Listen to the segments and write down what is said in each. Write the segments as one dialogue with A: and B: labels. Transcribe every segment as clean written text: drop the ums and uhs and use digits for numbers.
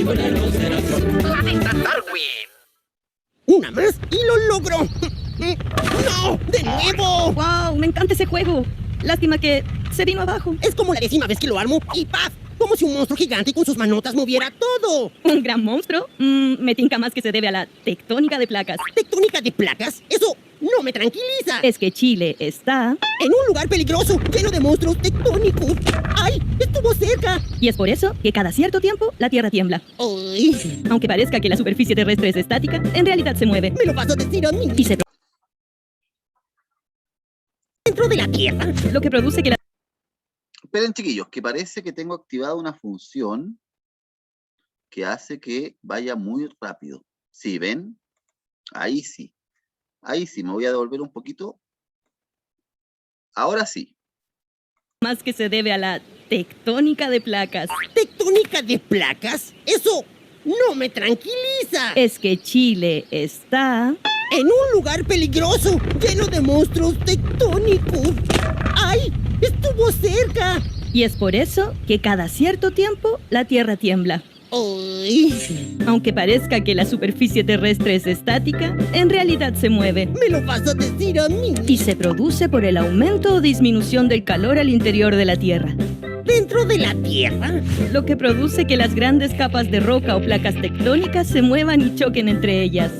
A: ¡Planeta Darwin!
B: ¡Una más y lo logro! ¡No! ¡De nuevo!
C: ¡Wow! Me encanta ese juego. Lástima que se vino abajo.
B: Es como la 10ª vez que lo armo y ¡paf! Como si un monstruo gigante con sus manotas moviera todo.
C: ¿Un gran monstruo? Me tinca más que se debe a la tectónica de placas.
B: ¿Tectónica de placas? Eso no me tranquiliza.
C: Es que Chile está...
B: en un lugar peligroso, lleno de monstruos tectónicos. ¡Ay! ¡Estuvo cerca!
C: Y es por eso que cada cierto tiempo la Tierra tiembla.
B: ¡Ay!
C: Aunque parezca que la superficie terrestre es estática, en realidad se mueve.
B: Me lo vas a decir a mí.
C: Y se...
B: Dentro de la Tierra.
C: Lo que produce que la...
D: Esperen, chiquillos, que parece que tengo activada una función que hace que vaya muy rápido. ¿Sí ven? Ahí sí. Ahí sí, me voy a devolver un poquito. Ahora sí.
C: más que se debe a la tectónica de placas.
B: ¿Tectónica de placas? Eso no me tranquiliza.
C: Es que Chile está...
B: en un lugar peligroso, lleno de monstruos tectónicos. ¡Ay! ¡Estuvo cerca!
C: Y es por eso que cada cierto tiempo la Tierra tiembla.
B: ¡Ay!
C: Aunque parezca que la superficie terrestre es estática, en realidad se mueve.
B: ¿Me lo vas a decir a mí?
C: Y se produce por el aumento o disminución del calor al interior de la Tierra.
B: ¿Dentro de la Tierra?
C: Lo que produce que las grandes capas de roca o placas tectónicas se muevan y choquen entre ellas.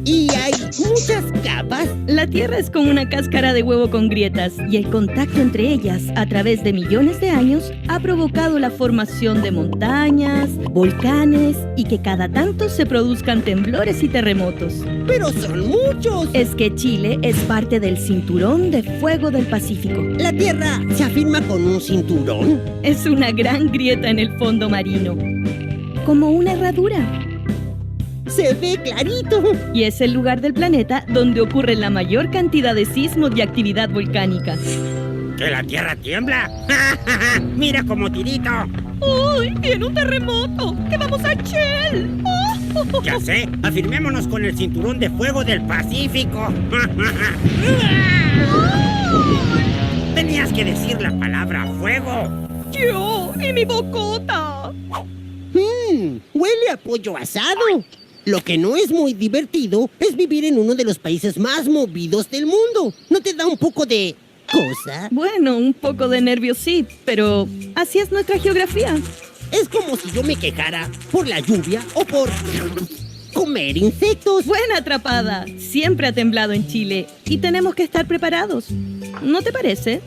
B: ¿Y hay muchas capas?
C: La Tierra es como una cáscara de huevo con grietas y el contacto entre ellas a través de millones de años ha provocado la formación de montañas, volcanes y que cada tanto se produzcan temblores y terremotos.
B: ¡Pero son muchos!
C: Es que Chile es parte del cinturón de fuego del Pacífico.
B: ¿La Tierra se afirma con un cinturón?
C: Es una gran grieta en el fondo marino, como una herradura.
B: ¡Se ve clarito!
C: Y es el lugar del planeta donde ocurre la mayor cantidad de sismos de actividad volcánica.
A: ¡Que la Tierra tiembla! ¡Mira como tirito!
C: ¡Uy! ¡Viene un terremoto! ¡Que vamos a Shell!
A: Ya sé, afirmémonos con el cinturón de fuego del Pacífico. Tenías que decir la palabra fuego.
C: ¡Yo! ¡Y mi bocota!
B: Huele a pollo asado. Lo que no es muy divertido es vivir en uno de los países más movidos del mundo. ¿No te da un poco de cosa?
C: Bueno, un poco de nervios sí, pero así es nuestra geografía.
B: Es como si yo me quejara por la lluvia o por comer insectos.
C: Buena atrapada. Siempre ha temblado en Chile y tenemos que estar preparados. ¿No te parece?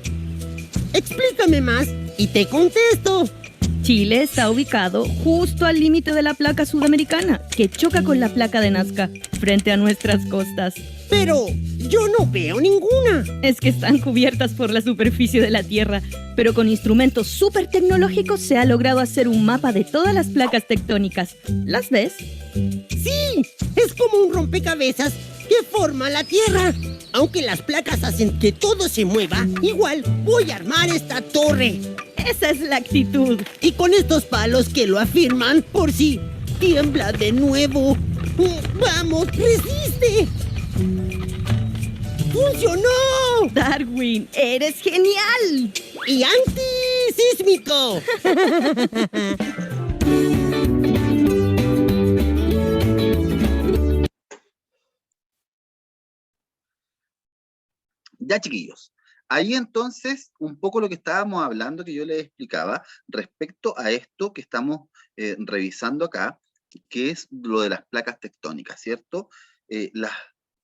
B: Explícame más y te contesto.
C: Chile está ubicado justo al límite de la placa sudamericana, que choca con la placa de Nazca, frente a nuestras costas.
B: Pero yo no veo ninguna.
C: Es que están cubiertas por la superficie de la Tierra, pero con instrumentos súper tecnológicos se ha logrado hacer un mapa de todas las placas tectónicas. ¿Las ves?
B: Sí, es como un rompecabezas que forma la Tierra. Aunque las placas hacen que todo se mueva, igual voy a armar esta torre.
C: Esa es la actitud.
B: Y con estos palos que lo afirman, por si tiembla de nuevo. ¡Vamos, resiste! ¡Funcionó!
C: Darwin, eres genial.
B: ¡Y antisísmico!
D: Ya, chiquillos. Ahí entonces, un poco lo que estábamos hablando, que yo les explicaba, respecto a esto que estamos revisando acá, que es lo de las placas tectónicas, ¿cierto? Las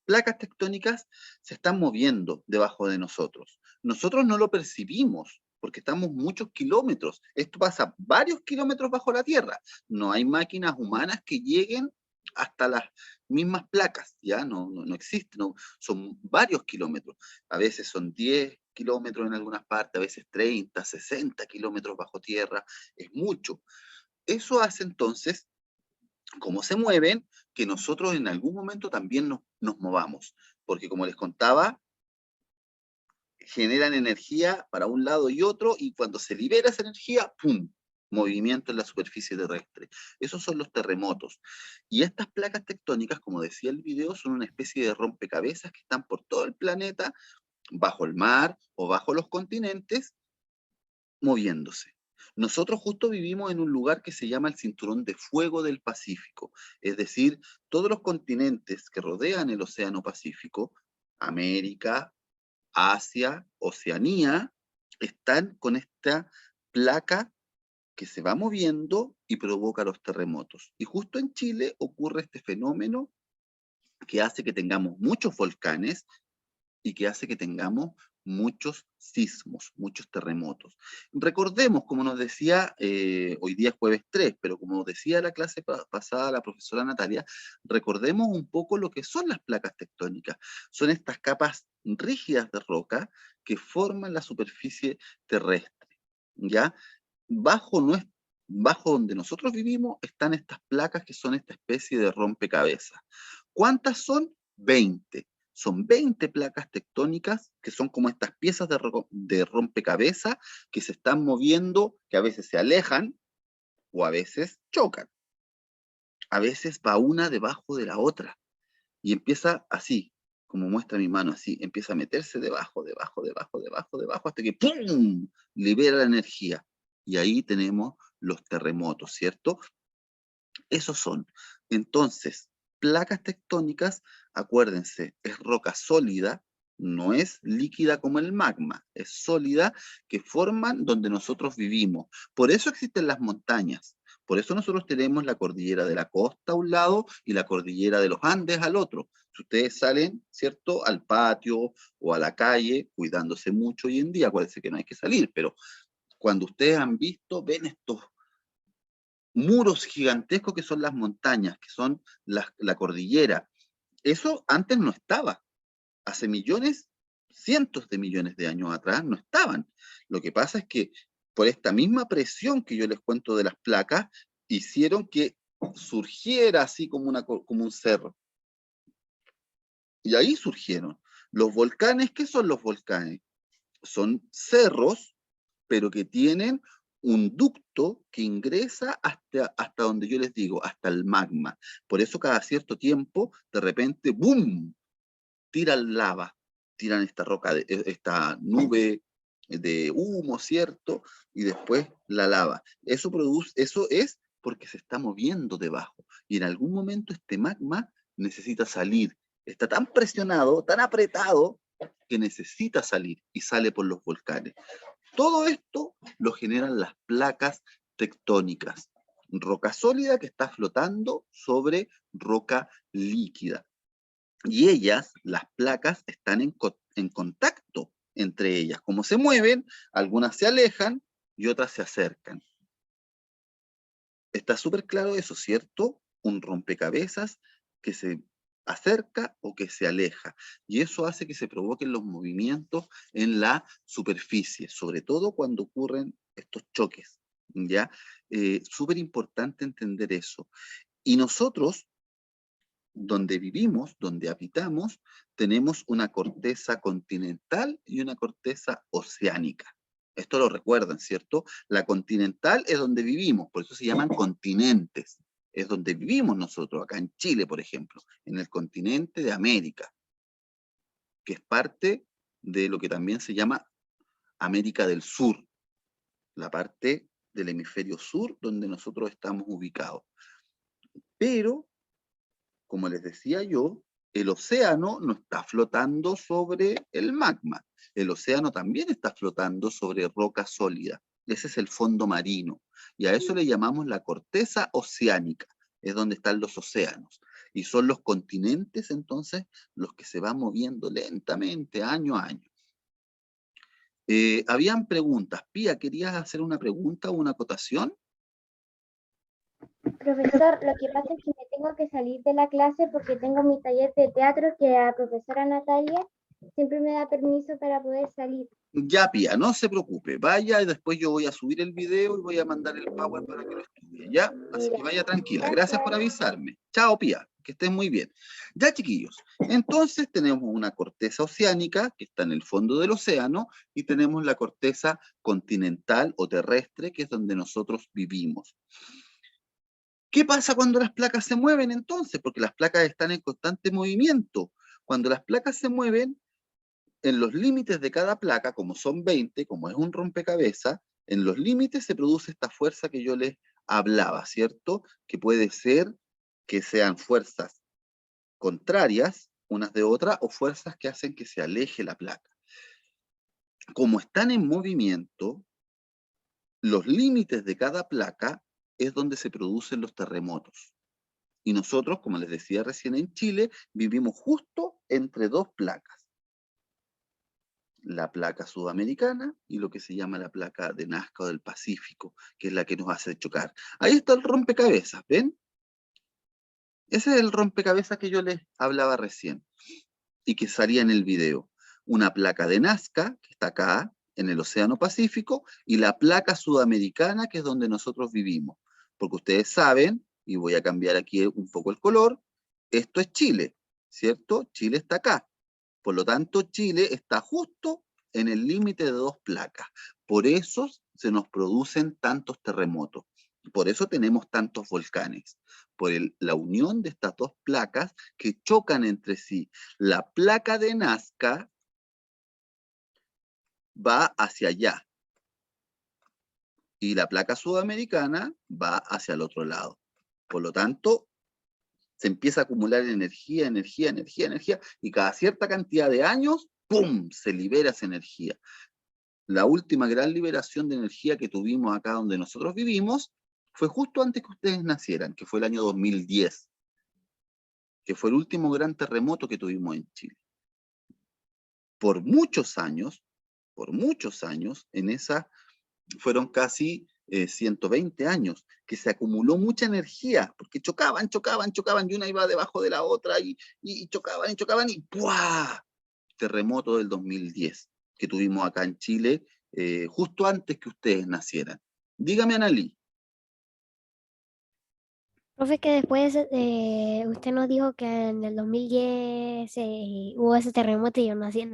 D: placas tectónicas se están moviendo debajo de nosotros. Nosotros no lo percibimos, porque estamos muchos kilómetros. Esto pasa varios kilómetros bajo la Tierra. No hay máquinas humanas que lleguen hasta las mismas placas, ya no existen, no, son varios kilómetros, a veces son 10 kilómetros en algunas partes, a veces 30, 60 kilómetros bajo tierra, es mucho. Eso hace entonces, como se mueven, que nosotros en algún momento también nos movamos, porque como les contaba, generan energía para un lado y otro, y cuando se libera esa energía, ¡pum!, movimiento en la superficie terrestre. Esos son los terremotos. Y estas placas tectónicas, como decía el video, son una especie de rompecabezas que están por todo el planeta, bajo el mar o bajo los continentes, moviéndose. Nosotros justo vivimos en un lugar que se llama el Cinturón de Fuego del Pacífico, es decir, todos los continentes que rodean el Océano Pacífico, América, Asia, Oceanía, están con esta placa que se va moviendo y provoca los terremotos. Y justo en Chile ocurre este fenómeno que hace que tengamos muchos volcanes y que hace que tengamos muchos sismos, muchos terremotos. Recordemos, como nos decía, hoy día es jueves 3, pero como nos decía la clase pasada la profesora Natalia, recordemos un poco lo que son las placas tectónicas. Son estas capas rígidas de roca que forman la superficie terrestre, ¿ya? Bajo, bajo donde nosotros vivimos están estas placas que son esta especie de rompecabezas. ¿Cuántas son? 20. Son 20 placas tectónicas que son como estas piezas de rompecabezas que se están moviendo, que a veces se alejan o a veces chocan. A veces va una debajo de la otra y empieza así, como muestra mi mano, así, empieza a meterse debajo, hasta que ¡pum! Libera la energía. Y ahí tenemos los terremotos, ¿cierto? Esos son. Entonces, placas tectónicas, acuérdense, es roca sólida, no es líquida como el magma, es sólida que forman donde nosotros vivimos. Por eso existen las montañas. Por eso nosotros tenemos la cordillera de la costa a un lado y la cordillera de los Andes al otro. Si ustedes salen, ¿cierto?, al patio o a la calle, cuidándose mucho hoy en día, acuérdense que no hay que salir, pero cuando ustedes han visto, ven estos muros gigantescos que son las montañas, que son la cordillera. Eso antes no estaba. Hace millones, cientos de millones de años atrás no estaban. Lo que pasa es que por esta misma presión que yo les cuento de las placas, hicieron que surgiera así como un cerro. Y ahí surgieron. Los volcanes, ¿qué son los volcanes? Son cerros, pero que tienen un ducto que ingresa hasta donde yo les digo, hasta el magma. Por eso cada cierto tiempo, de repente, ¡boom!, tiran lava, tiran esta roca, esta nube de humo, ¿cierto? Y después la lava. Eso es porque se está moviendo debajo. Y en algún momento este magma necesita salir. Está tan presionado, tan apretado, que necesita salir y sale por los volcanes. Todo esto lo generan las placas tectónicas. Roca sólida que está flotando sobre roca líquida. Y ellas, las placas, están en contacto entre ellas. Como se mueven, algunas se alejan y otras se acercan. Está súper claro eso, ¿cierto? Un rompecabezas que se acerca o que se aleja. Y eso hace que se provoquen los movimientos en la superficie, sobre todo cuando ocurren estos choques, ¿ya? Súper importante entender eso. Y nosotros, donde vivimos, donde habitamos, tenemos una corteza continental y una corteza oceánica. Esto lo recuerdan, ¿cierto? La continental es donde vivimos, por eso se llaman continentes. Es donde vivimos nosotros, acá en Chile, por ejemplo, en el continente de América, que es parte de lo que también se llama América del Sur, la parte del hemisferio sur donde nosotros estamos ubicados. Pero como les decía yo, el océano no está flotando sobre el magma. El océano también está flotando sobre roca sólida. Ese es el fondo marino. Y a eso le llamamos la corteza oceánica. Es donde están los océanos. Y son los continentes, entonces, los que se van moviendo lentamente, año a año. Habían preguntas. Pía, ¿querías hacer una pregunta o una acotación?
E: Profesor, lo que pasa es que me tengo que salir de la clase porque tengo mi taller de teatro que la profesora Natalia siempre me da permiso para poder salir.
D: Ya, Pía, no se preocupe. Vaya y después yo voy a subir el video y voy a mandar el Power para que lo estudie, ¿ya? Así que vaya tranquila. Gracias por avisarme. Chao, Pía. Que estén muy bien. Ya, chiquillos. Entonces tenemos una corteza oceánica que está en el fondo del océano y tenemos la corteza continental o terrestre que es donde nosotros vivimos. ¿Qué pasa cuando las placas se mueven entonces? Porque las placas están en constante movimiento. Cuando las placas se mueven, en los límites de cada placa, como son 20, como es un rompecabezas, En los límites se produce esta fuerza que yo les hablaba, ¿cierto? Que puede ser que sean fuerzas contrarias unas de otras o fuerzas que hacen que se aleje la placa. Como están en movimiento, los límites de cada placa es donde se producen los terremotos. Y nosotros, como les decía recién en Chile, vivimos justo entre dos placas. La placa sudamericana y lo que se llama la placa de Nazca o del Pacífico, que es la que nos hace chocar. Ahí está el rompecabezas, ¿ven? Ese es el rompecabezas que yo les hablaba recién y que salía en el video. Una placa de Nazca, que está acá, en el Océano Pacífico, y la placa sudamericana, que es donde nosotros vivimos. Porque ustedes saben, y voy a cambiar aquí un poco el color, esto es Chile, ¿cierto? Chile está acá. Por lo tanto, Chile está justo en el límite de dos placas. Por eso se nos producen tantos terremotos. Por eso tenemos tantos volcanes. Por la unión de estas dos placas que chocan entre sí. La placa de Nazca va hacia allá. Y la placa sudamericana va hacia el otro lado. Por lo tanto, se empieza a acumular energía, energía, energía, energía, y cada cierta cantidad de años, ¡pum!, se libera esa energía. La última gran liberación de energía que tuvimos acá donde nosotros vivimos fue justo antes que ustedes nacieran, que fue el año 2010, que fue el último gran terremoto que tuvimos en Chile. Por muchos años, en esa fueron casi 120 años, que se acumuló mucha energía, porque chocaban, y una iba debajo de la otra, y chocaban, y ¡puah! Terremoto del 2010, que tuvimos acá en Chile, justo antes que ustedes nacieran. Dígame, Analí.
E: Profe, que después usted nos dijo que en el 2010 hubo ese terremoto y yo nací en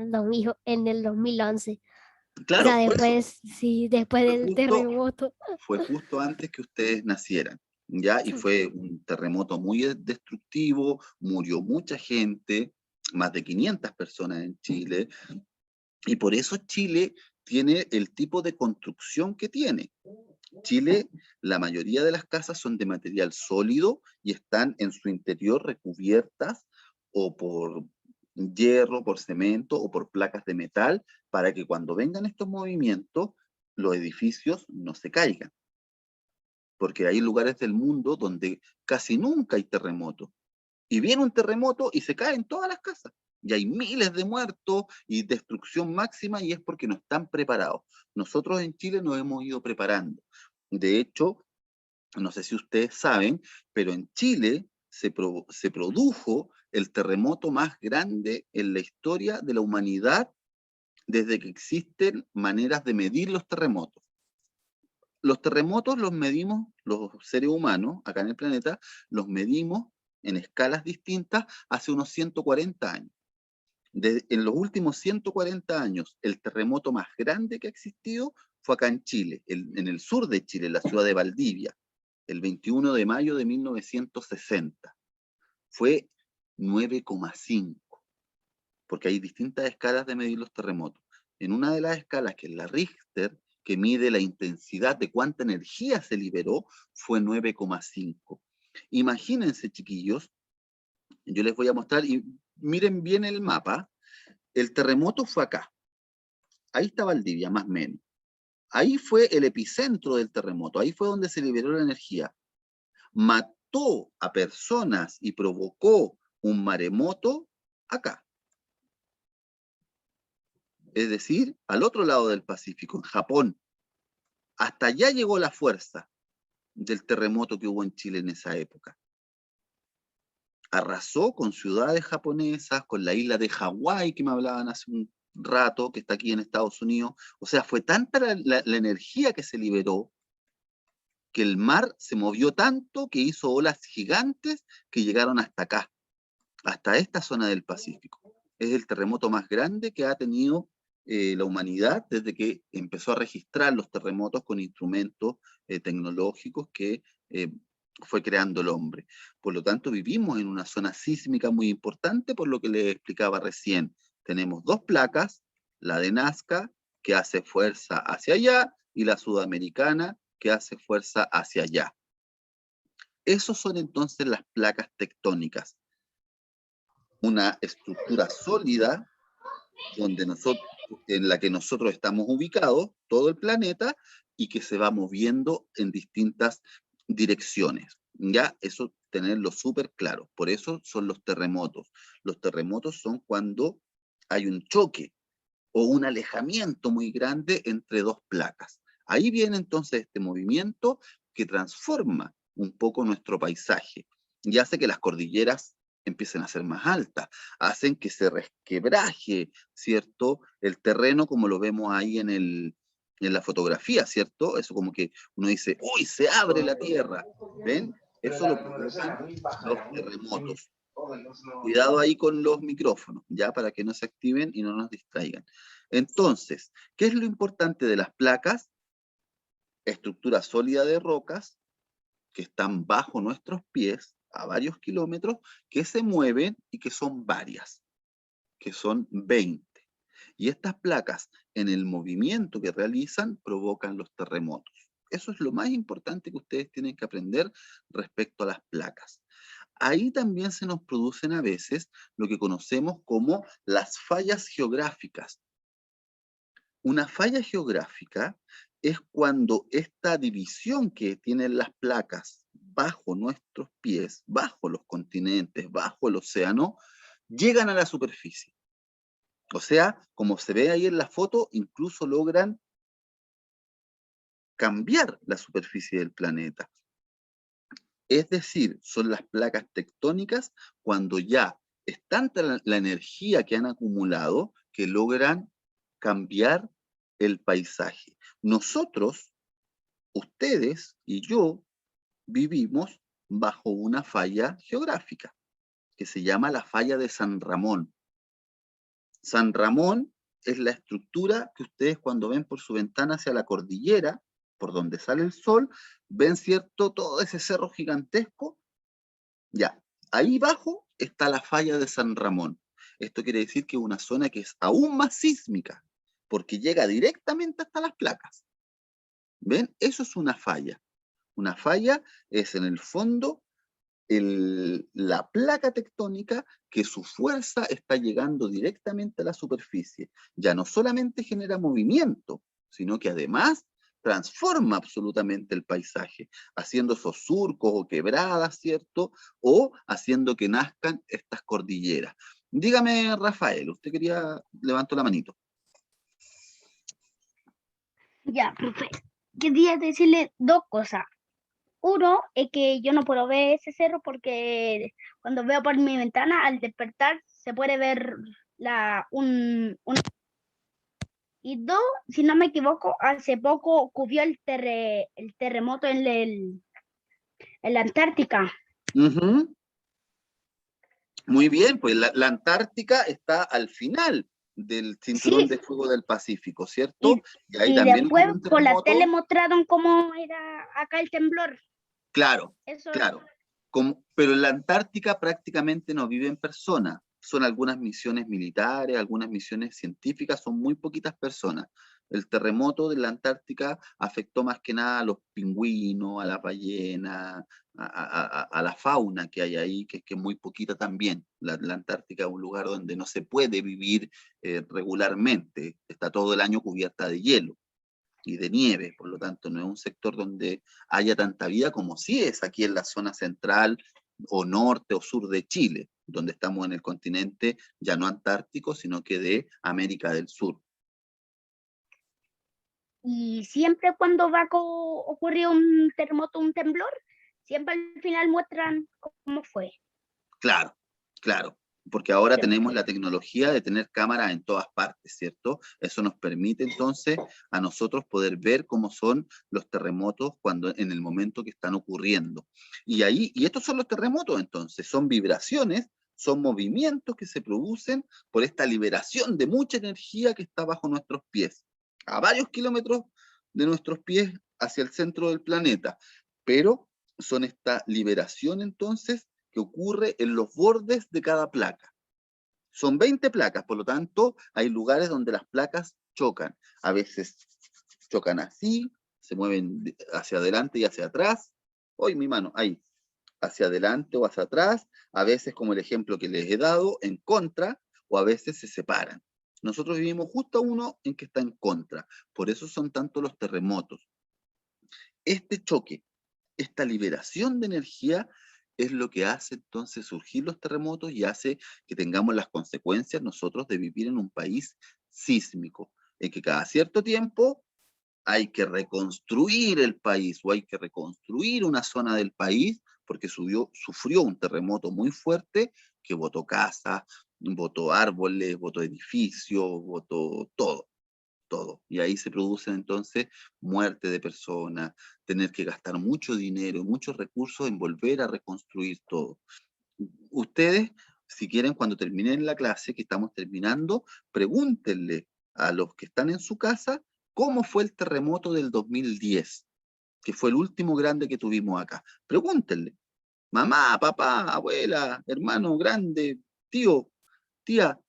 E: el 2011. O sea,
D: Claro, por eso,
E: después, sí, después
D: fue
E: del
D: justo,
E: terremoto.
D: fue justo antes que ustedes nacieran, ¿ya? Y
E: Sí.
D: fue un terremoto muy destructivo, murió mucha gente, más de 500 personas en Chile, y por eso Chile tiene el tipo de construcción que tiene. Chile, la mayoría de las casas son de material sólido y están en su interior recubiertas o por hierro, por cemento o por placas de metal para que cuando vengan estos movimientos los edificios no se caigan. Porque hay lugares del mundo donde casi nunca hay terremotos. Y viene un terremoto y se caen todas las casas. Y hay miles de muertos y destrucción máxima y es porque no están preparados. Nosotros en Chile nos hemos ido preparando. De hecho, no sé si ustedes saben, pero en Chile se produjo el terremoto más grande en la historia de la humanidad desde que existen maneras de medir los terremotos. Los terremotos los medimos, los seres humanos, acá en el planeta, los medimos en escalas distintas hace unos 140 años. En los últimos 140 años, el terremoto más grande que ha existido fue acá en Chile, en el sur de Chile, en la ciudad de Valdivia, el 21 de mayo de 1960. Fue 9,5, porque hay distintas escalas de medir los terremotos. En una de las escalas, que es la Richter, que mide la intensidad de cuánta energía se liberó, fue 9,5. Imagínense, chiquillos, yo les voy a mostrar, y miren bien el mapa, el terremoto fue acá. Ahí está Valdivia, más o menos. Ahí fue el epicentro del terremoto, ahí fue donde se liberó la energía. Mató a personas y provocó un maremoto acá. Es decir, al otro lado del Pacífico, en Japón. Hasta allá llegó la fuerza del terremoto que hubo en Chile en esa época. Arrasó con ciudades japonesas, con la isla de Hawái, que me hablaban hace un rato, que está aquí en Estados Unidos. O sea, fue tanta la energía que se liberó, que el mar se movió tanto que hizo olas gigantes que llegaron hasta acá, hasta esta zona del Pacífico. Es el terremoto más grande que ha tenido la humanidad desde que empezó a registrar los terremotos con instrumentos tecnológicos que fue creando el hombre. Por lo tanto, vivimos en una zona sísmica muy importante, por lo que les explicaba recién. Tenemos dos placas, la de Nazca, que hace fuerza hacia allá, y la sudamericana que hace fuerza hacia allá. Esos son entonces las placas tectónicas. Una estructura sólida en la que nosotros estamos ubicados, todo el planeta, y que se va moviendo en distintas direcciones. Ya, eso tenerlo súper claro. Por eso son los terremotos. Los terremotos son cuando hay un choque o un alejamiento muy grande entre dos placas. Ahí viene entonces este movimiento que transforma un poco nuestro paisaje y hace que las cordilleras empiecen a ser más altas, hacen que se resquebraje, ¿cierto? El terreno como lo vemos ahí en la fotografía, ¿cierto? Eso como que uno dice, ¡uy, se abre la tierra! ¿Ven? Eso lo provocan los terremotos. Cuidado ahí con los micrófonos, ya, para que no se activen y no nos distraigan. Entonces, ¿qué es lo importante de las placas? Estructura sólida de rocas que están bajo nuestros pies a varios kilómetros, que se mueven y que son varias, que son 20. Y estas placas, en el movimiento que realizan, provocan los terremotos. Eso es lo más importante que ustedes tienen que aprender respecto a las placas. Ahí también se nos producen a veces lo que conocemos como las fallas geográficas. Una falla geográfica es cuando esta división que tienen las placas bajo nuestros pies, bajo los continentes, bajo el océano, llegan a la superficie. O sea, como se ve ahí en la foto, incluso logran cambiar la superficie del planeta. Es decir, son las placas tectónicas cuando ya es tanta la energía que han acumulado que logran cambiar el paisaje. Nosotros, ustedes y yo, vivimos bajo una falla geográfica que se llama la falla de San Ramón. San Ramón es la estructura que ustedes cuando ven por su ventana hacia la cordillera, por donde sale el sol, ven, ¿cierto?, todo ese cerro gigantesco. Ya, ahí abajo está la falla de San Ramón. Esto quiere decir que es una zona que es aún más sísmica, porque llega directamente hasta las placas. ¿Ven? Eso es una falla. Una falla es en el fondo la placa tectónica que su fuerza está llegando directamente a la superficie. Ya no solamente genera movimiento, sino que además transforma absolutamente el paisaje, haciendo esos surcos o quebradas, ¿cierto? O haciendo que nazcan estas cordilleras. Dígame, Rafael, usted quería, levanto la manito.
F: Ya, profe. Quería decirle dos cosas. Uno es que yo no puedo ver ese cerro porque cuando veo por mi ventana, al despertar, se puede ver Y dos, si no me equivoco, hace poco ocurrió el terremoto en la Antártica.
D: Uh-huh. Muy bien, pues la Antártica está al final del cinturón de fuego del Pacífico, ¿cierto?
F: Y
D: ahí también
F: después
D: ocurrió un
F: por la
D: terremoto.
F: tele mostraron cómo era acá el temblor.
D: Claro,
F: Eso
D: claro. Pero en la Antártica prácticamente no viven personas. Son algunas misiones militares, algunas misiones científicas, son muy poquitas personas. El terremoto de la Antártica afectó más que nada a los pingüinos, a la ballena, a la fauna que hay ahí, que es muy poquita también. La Antártica es un lugar donde no se puede vivir regularmente, está todo el año cubierta de hielo y de nieve, por lo tanto no es un sector donde haya tanta vida como sí es aquí en la zona central o norte o sur de Chile, donde estamos en el continente ya no antártico, sino que de América del Sur.
F: Y siempre cuando va a ocurrir un terremoto, un temblor, siempre al final muestran cómo fue.
D: Claro, claro. Porque ahora tenemos la tecnología de tener cámaras en todas partes, ¿cierto? Eso nos permite entonces a nosotros poder ver cómo son los terremotos en el momento que están ocurriendo. Y estos son los terremotos entonces, son vibraciones, son movimientos que se producen por esta liberación de mucha energía que está bajo nuestros pies, a varios kilómetros de nuestros pies hacia el centro del planeta. Pero son esta liberación entonces que ocurre en los bordes de cada placa. Son 20 placas, por lo tanto, hay lugares donde las placas chocan. A veces chocan así, se mueven hacia adelante y hacia atrás. Hoy mi mano, ahí, hacia adelante o hacia atrás, a veces como el ejemplo que les he dado, en contra, o a veces se separan. Nosotros vivimos justo uno en que está en contra, por eso son tantos los terremotos. Este choque, esta liberación de energía es lo que hace entonces surgir los terremotos y hace que tengamos las consecuencias nosotros de vivir en un país sísmico, en que cada cierto tiempo hay que reconstruir el país o hay que reconstruir una zona del país porque sufrió un terremoto muy fuerte que botó casas, botó árboles, botó edificios, botó todo. Todo. Y ahí se produce entonces muerte de personas, tener que gastar mucho dinero, muchos recursos en volver a reconstruir todo. Ustedes, si quieren, cuando terminen la clase, que estamos terminando, pregúntenle a los que están en su casa cómo fue el terremoto del 2010, que fue el último grande que tuvimos acá. Pregúntenle, mamá, papá, abuela, hermano grande, tío, tía,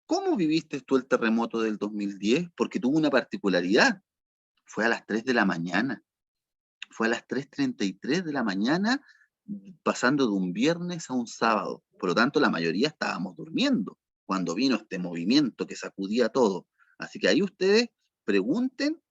D: ¿cómo viviste tú el terremoto del 2010? Porque tuvo una particularidad. Fue a las 3 de la mañana. Fue a las 3:33 de la mañana, pasando de un viernes a un sábado. Por lo tanto, la mayoría estábamos durmiendo cuando vino este movimiento que sacudía todo. Así que ahí ustedes pregunten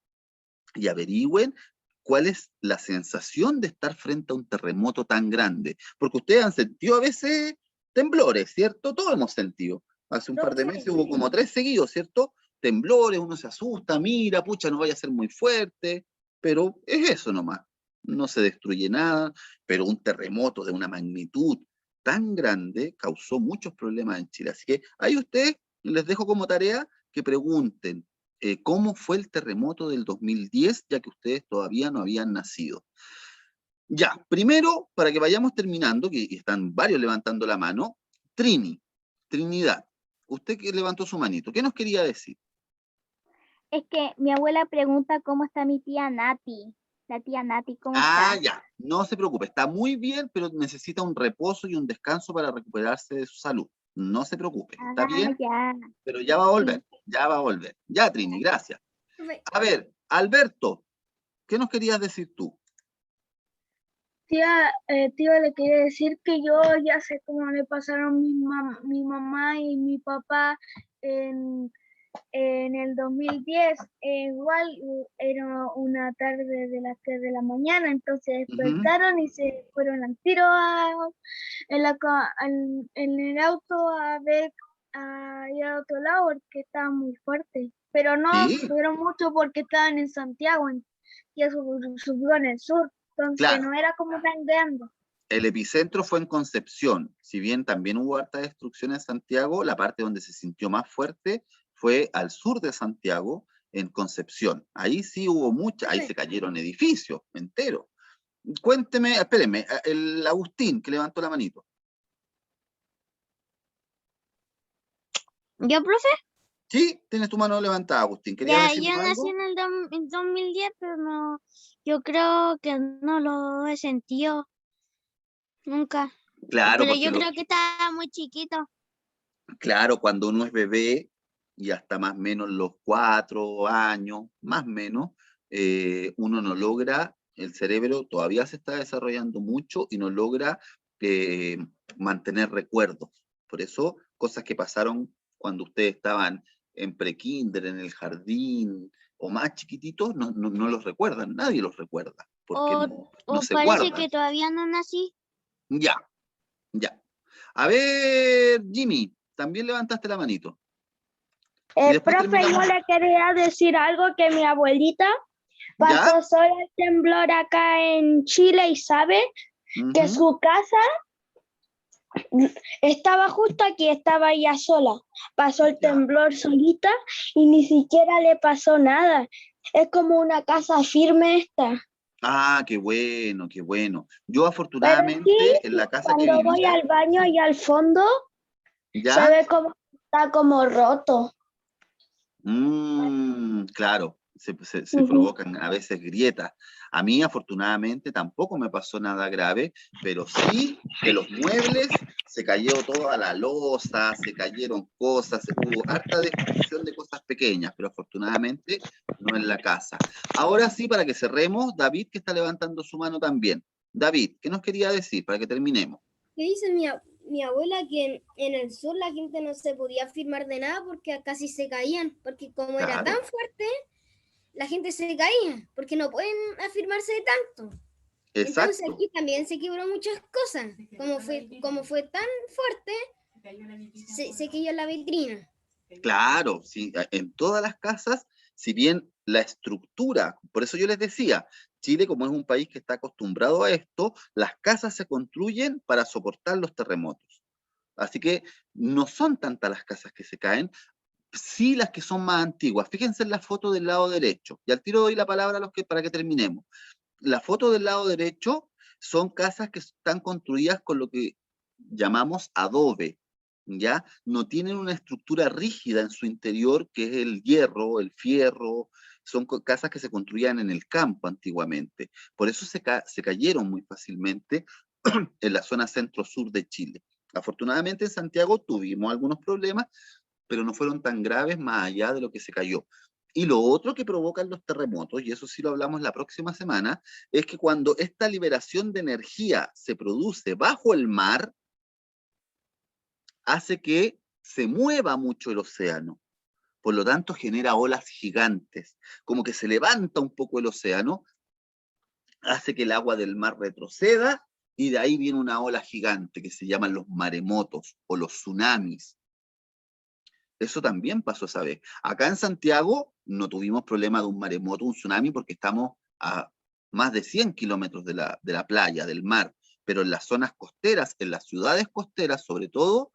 D: y averigüen cuál es la sensación de estar frente a un terremoto tan grande. Porque ustedes han sentido a veces temblores, ¿cierto? Todos hemos sentido. Hace un par de meses hubo como 3 seguidos, ¿cierto? Temblores, uno se asusta, mira, pucha, no vaya a ser muy fuerte, pero es eso nomás. No se destruye nada, pero un terremoto de una magnitud tan grande causó muchos problemas en Chile. Así que ahí ustedes les dejo como tarea que pregunten cómo fue el terremoto del 2010, ya que ustedes todavía no habían nacido. Ya, primero, para que vayamos terminando, que están varios levantando la mano, Trinidad. Usted que levantó su manito, ¿qué nos quería decir?
F: Es que mi abuela pregunta cómo está mi tía Nati. La tía Nati, ¿cómo está?
D: Ya, no se preocupe, está muy bien, pero necesita un reposo y un descanso para recuperarse de su salud. No se preocupe, está bien,
F: Ya.
D: pero ya va a volver, ya va a volver. Ya, Trini, gracias. A ver, Alberto, ¿qué nos querías decir tú?
G: Tía, le quería decir que yo ya sé cómo le pasaron mi mamá y mi papá en el 2010. Igual era una tarde de las 3 de la mañana, entonces despertaron y se fueron al tiro en el auto a ir a otro lado porque estaba muy fuerte. Pero no
D: Sí,
G: fueron mucho porque estaban en Santiago y eso subió en el sur. Entonces
D: claro.
G: no era como tan grande.
D: El epicentro fue en Concepción. Si bien también hubo harta destrucción en Santiago, la parte donde se sintió más fuerte fue al sur de Santiago, en Concepción. Ahí sí hubo mucha, ahí se cayeron edificios enteros. Cuénteme, espéreme, el Agustín que levantó la manito.
H: ¿Yo, profe?
D: Sí, tienes tu mano levantada, Agustín. ¿Querías decirnos
H: Yo
D: algo?
H: nací en el 2010, pero no, yo creo que no lo he sentido nunca.
D: Claro,
H: Pero
D: porque
H: yo creo que estaba muy chiquito.
D: claro, cuando uno es bebé y hasta más o menos los 4 años, más o menos, uno no logra, el cerebro todavía se está desarrollando mucho y no logra mantener recuerdos. Por eso, cosas que pasaron cuando ustedes estaban en prekinder, en el jardín, o más chiquititos, no los recuerdan, nadie los recuerda, porque no
H: O
D: se
H: parece
D: guardan.
H: que todavía no nací.
D: Ya, ya. A ver, Jimmy, también levantaste la manito. Y después
G: Profe, yo
D: terminamos.
G: le quería decir algo que mi abuelita pasó
D: ¿Ya?
G: solo el temblor acá en Chile y sabe que
D: Ujú.
G: su casa estaba justo aquí, estaba ella sola. Pasó el
D: Ya.
G: temblor solita y ni siquiera le pasó nada. Es como una casa firme esta.
D: Ah, qué bueno, qué bueno. Yo
G: Pero
D: afortunadamente
G: sí,
D: en la casa que
G: cuando voy
D: vivía,
G: al baño y al fondo, se
D: ¿ya?
G: ve como está como roto.
D: Claro, se provocan a veces grietas. A mí, afortunadamente, tampoco me pasó nada grave, pero sí que los muebles se cayó toda la loza, se cayeron cosas, hubo harta destrucción de cosas pequeñas, pero afortunadamente no en la casa. Ahora sí, para que cerremos, David, que está levantando su mano también. David, ¿qué nos quería decir para que terminemos?
I: ¿Qué dice mi abuela? Que en el sur la gente no se podía afirmar de nada porque casi se caían, porque como era
D: Claro,
I: tan fuerte, la gente se caía, porque no pueden afirmarse de tanto. Entonces
D: exacto.
I: aquí también se quebró muchas cosas, como fue tan fuerte, se cayó la vitrina.
D: Claro, sí, en todas las casas, si bien la estructura, por eso yo les decía, Chile como es un país que está acostumbrado a esto, las casas se construyen para soportar los terremotos. Así que no son tantas las casas que se caen, sí las que son más antiguas. Fíjense en la foto del lado derecho, y al tiro doy la palabra a los que, para que terminemos. La foto del lado derecho son casas que están construidas con lo que llamamos adobe, ¿ya? No tienen una estructura rígida en su interior, que es el hierro, el fierro, son casas que se construían en el campo antiguamente. Por eso se cayeron muy fácilmente en la zona centro-sur de Chile. Afortunadamente en Santiago tuvimos algunos problemas, pero no fueron tan graves más allá de lo que se cayó. Y lo otro que provocan los terremotos, y eso sí lo hablamos la próxima semana, es que cuando esta liberación de energía se produce bajo el mar, hace que se mueva mucho el océano. Por lo tanto, genera olas gigantes. Como que se levanta un poco el océano, hace que el agua del mar retroceda, y de ahí viene una ola gigante que se llaman los maremotos o los tsunamis. Eso también pasó esa vez. Acá en Santiago no tuvimos problema de un maremoto, un tsunami, porque estamos a más de 100 kilómetros de la playa, del mar. Pero en las zonas costeras, en las ciudades costeras, sobre todo,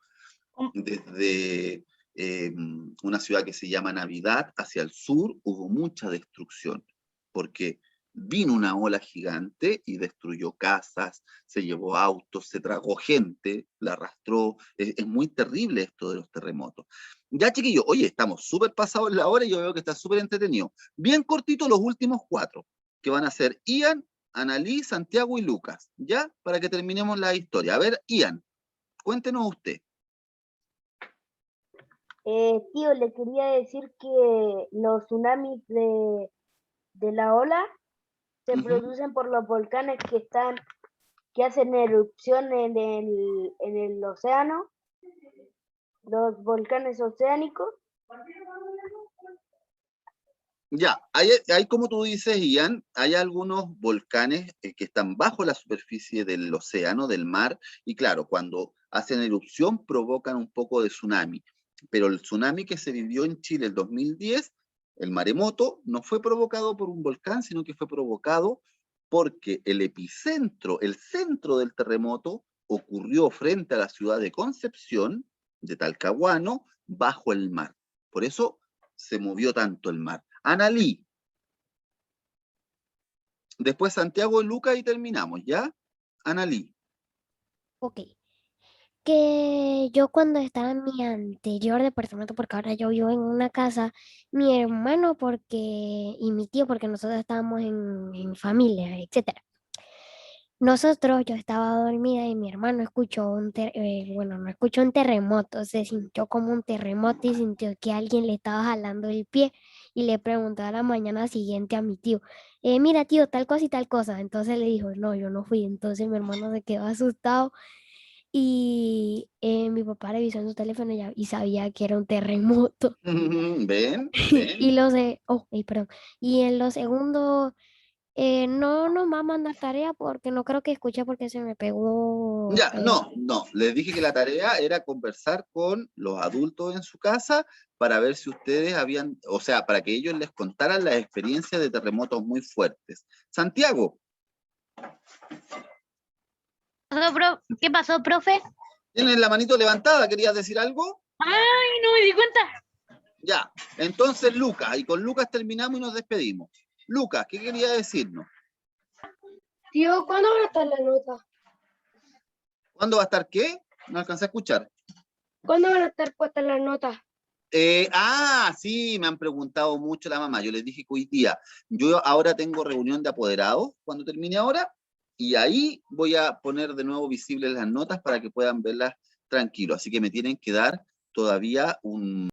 D: desde una ciudad que se llama Navidad hacia el sur, hubo mucha destrucción, porque vino una ola gigante y destruyó casas, se llevó autos, se tragó gente, la arrastró. Es muy terrible esto de los terremotos. Ya, chiquillos, oye, estamos súper pasados en la hora y yo veo que está súper entretenido. Bien cortito los últimos 4, que van a ser Ian, Analí, Santiago y Lucas, ¿ya? Para que terminemos la historia. A ver, Ian, cuéntenos usted.
J: Tío, le quería decir que los tsunamis de la ola se producen por los volcanes que hacen erupción en el océano, los volcanes oceánicos.
D: Ya, hay como tú dices, Ian, hay algunos volcanes que están bajo la superficie del océano, del mar, y claro, cuando hacen erupción provocan un poco de tsunami. Pero el tsunami que se vivió en Chile el 2010, el maremoto, no fue provocado por un volcán, sino que fue provocado porque el epicentro, el centro del terremoto, ocurrió frente a la ciudad de Concepción, de Talcahuano, bajo el mar. Por eso se movió tanto el mar. Analí. Después Santiago y Lucas y terminamos, ¿ya? Analí.
E: Ok. Que yo cuando estaba en mi anterior departamento, porque ahora yo vivo en una casa, mi hermano y mi tío, porque nosotros estábamos en familia, etcétera. Yo estaba dormida y mi hermano escuchó no escuchó un terremoto, se sintió como un terremoto y sintió que alguien le estaba jalando el pie y le preguntó a la mañana siguiente a mi tío, mira tío, tal cosa y tal cosa. Entonces le dijo, no, yo no fui. Entonces mi hermano se quedó asustado y mi papá revisó en su teléfono y sabía que era un terremoto.
D: ¿Ven?
E: Y perdón. Y en lo segundo, no nos va a mandar tarea porque no creo que escuche porque se me pegó.
D: Ya, no, les dije que la tarea era conversar con los adultos en su casa para ver si ustedes o sea, para que ellos les contaran las experiencias de terremotos muy fuertes. Santiago.
H: ¿Qué pasó, profe?
D: ¿Tienes la manito levantada? ¿Querías decir algo?
H: ¡Ay, no me di cuenta!
D: Ya, entonces Lucas, y con Lucas terminamos y nos despedimos. Lucas, ¿qué quería decirnos?
G: Tío, ¿cuándo van a estar las notas?
D: ¿Cuándo va a estar qué? No alcancé a escuchar.
G: ¿Cuándo van a estar puestas las notas?
D: Sí, me han preguntado mucho la mamá. Yo les dije que hoy día, yo ahora tengo reunión de apoderados cuando termine ahora, y ahí voy a poner de nuevo visibles las notas para que puedan verlas tranquilos. Así que me tienen que dar todavía un